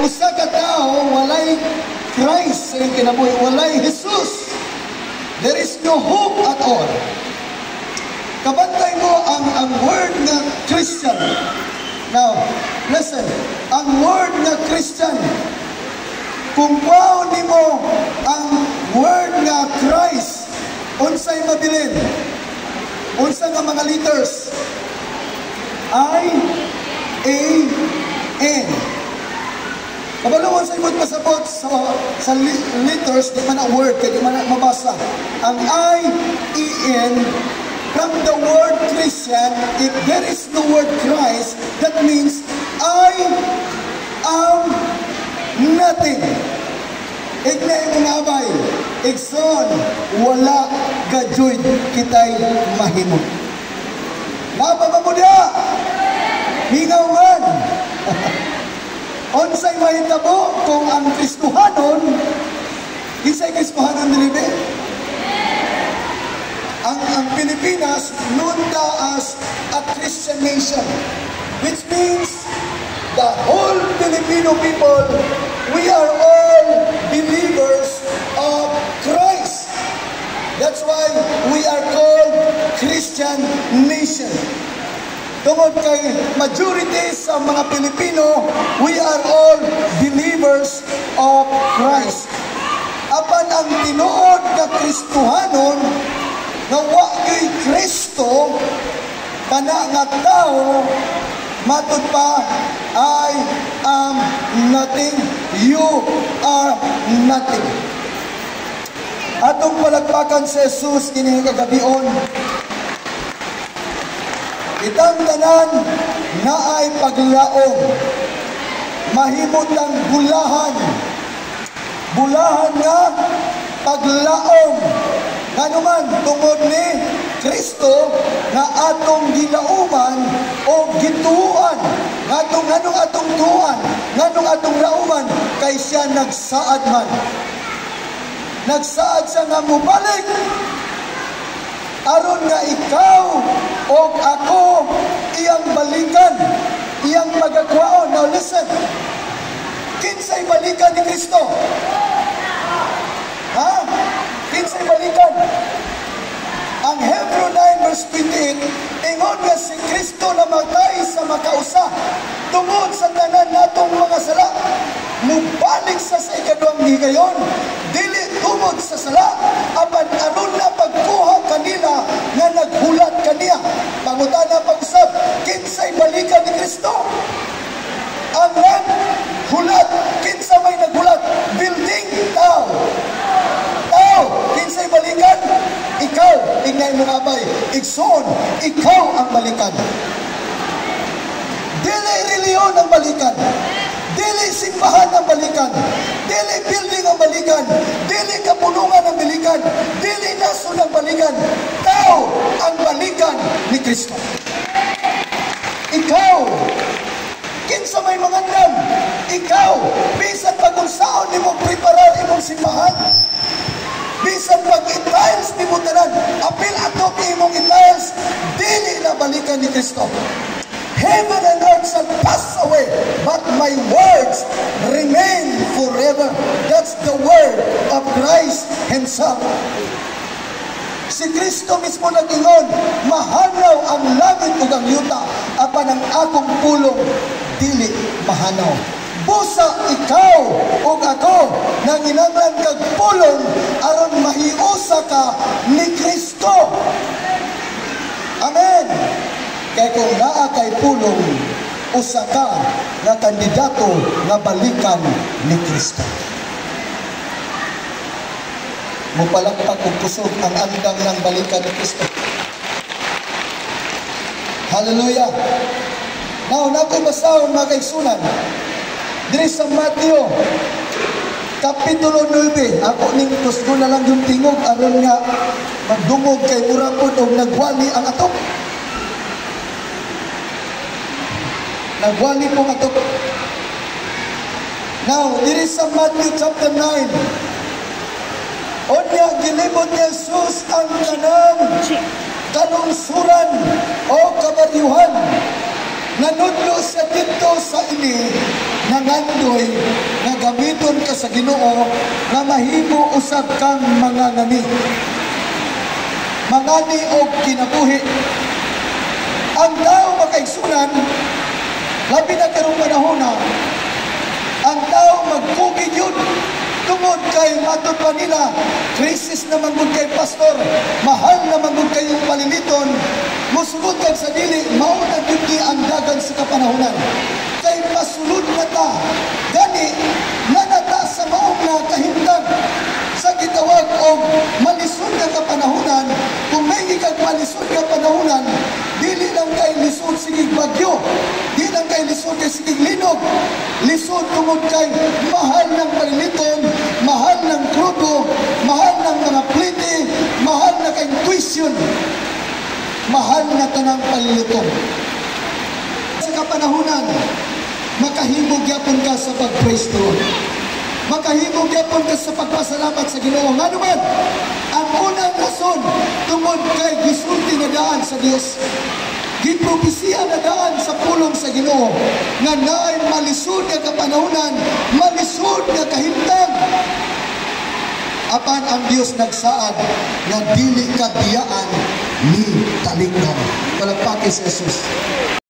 usa ka tao walay Christ sa iyong kinabuhi, walay Jesus, there is no hope at all. Kabantay mo ang word na Christian. Now, listen, ang word na Christian, kung wow ni mo ang word na Christ, unsay mabilin? Unsa nga mga letters? I-A-N. Kabalungan sa imong pasabot sa letters, di man ang word, kaya di man mabasa. Ang I-E-N, from the word Christian, if there is no word Christ, that means I am nothing. Ignay mga abay, Igsoon, wala gajoy kitay mahimot. Napapamudya, hingawan. Onsay mahitabo kung ang Kristohanon, isay Kristohanon dilibe? Ang Pilipinas known as a Christian nation, which means the whole Filipino people, we are all believers of Christ. That's why we are called Christian nation. Tungod kay majority sa mga Pilipino, we are all believers of Christ. Apan ang tinuod na Kristohanon, nga wa kay Kristo, kana nga tao, matud pa, I am nothing, you are nothing. Atong palagpakan sa Jesus kini kagabion. Itang tanan na ay paglaom, mahimot lang bulahan nga paglaom, nganuman tungod ni Kristo na atong ginauman o gituan, nganong atong tuan, nganong atong lauman, kay siya nagsaad man. Nagsaad siya nga mubalik, aron nga ikaw o ako iyang balikan, iyang magagwaon. Now listen, kinsay balikan ni Kristo? Ha? Kinsay balikan? Ang Hebrew 9 verse 28, ingon nga si Kristo namatay sa makausa tungod sa tanan natong mga sala. Mubalik sa ikaduhang higayon, dili tungod sa sala, apan aron na pagkuha kanila nga naghulat kaniya. Pangutana pag-usap, kinsay balikan ni Kristo? Ang naghulat, kinsa may naghulat? Building, tao. Kinsay balikan? Ikaw, ignay mo nga ba'y, Igsoon, ikaw ang balikan. Dili reliyon ang balikan. Dili simbahan ang balikan. Dili building ang balikan. Dili kapulungan ang balikan. Dili nasun ang balikan. Ikaw ang balikan ni Kristo. Ikaw, kinsa may mangandam, ikaw, bisan pag-unsaon ni mong preparar imong simbahan, bisan pag-itiles ni mo tanan, apil ato imong itiles, dili na balikan ni Kristo. Heaven and earth shall pass away, but my words remain forever. That's the word of Christ Himself. Si Kristo mismo nag-ingon, mahanaw ang langit ug ang yuta, apan ang akong pulong dili mahanaw. Busa ikaw o ako na ginanglan kag pulong aron mahiusa ka ni Kristo. Amen. Kaya kung naa kay pulong, usa ka na kandidato nga balikan ni Kristo. Mupalagpag kung kusog ang andang ng balikan ni Kristo. Hallelujah. Now, nako'y basahon mga kaigsunan. Diri sa Mateo, Kapitulo 9, ako ning gusto na lang yung tingog, aron nga magdungog kay murapod o nagwali ang atok. Nagwali po ang atok. Now, diri sa Matthew chapter 9, onya gilibot ni Jesus ang kanungsuran o kabaryuhan. Nanudlo sa dito sa ini nangandoy nga gamiton ka sa Ginoo nga mahimo usab kang mangangani og kinabuhi. Ang tao makaigsunan, labi na karong panahon na, ang tao magpugid yun. Tungod kay matod pa nila, krisis naman gud kay pastor, mahal naman gud kayong paliliton, musugod kag sa dili, mauna gyud ang dagan sa kapanahonan. Kay pasulod na ta, gani nanata sa maong nga kahimtang sa gitawag og malisod nga kapanahonan. Kung may kag malisod nga panahonan, dili lang kay lisod sigig bagyo, di lang kay lisod kay sigig linog, lisod tungod kay mahal ng paliliton, mahal ng krudo, mahal ng mga plite, mahal na kay tuition, mahal na tanang paliliton. Sa kapanahonan, makahimog yapon ka sa pag-praise the Lord. Makahimog yapon ka sa pagpasalamat sa Ginoo. Nga naman, ang unang rason tungod kay gisulti na daan sa Dios, gipropesiya na daan sa pulong sa Ginoo, nga naay malisod nga kapanahonan, malisod nga kahimtang. Apan ang Dios nagsaad nga dili ka biyaan ni talikdan. Palagpaki sa Jesus.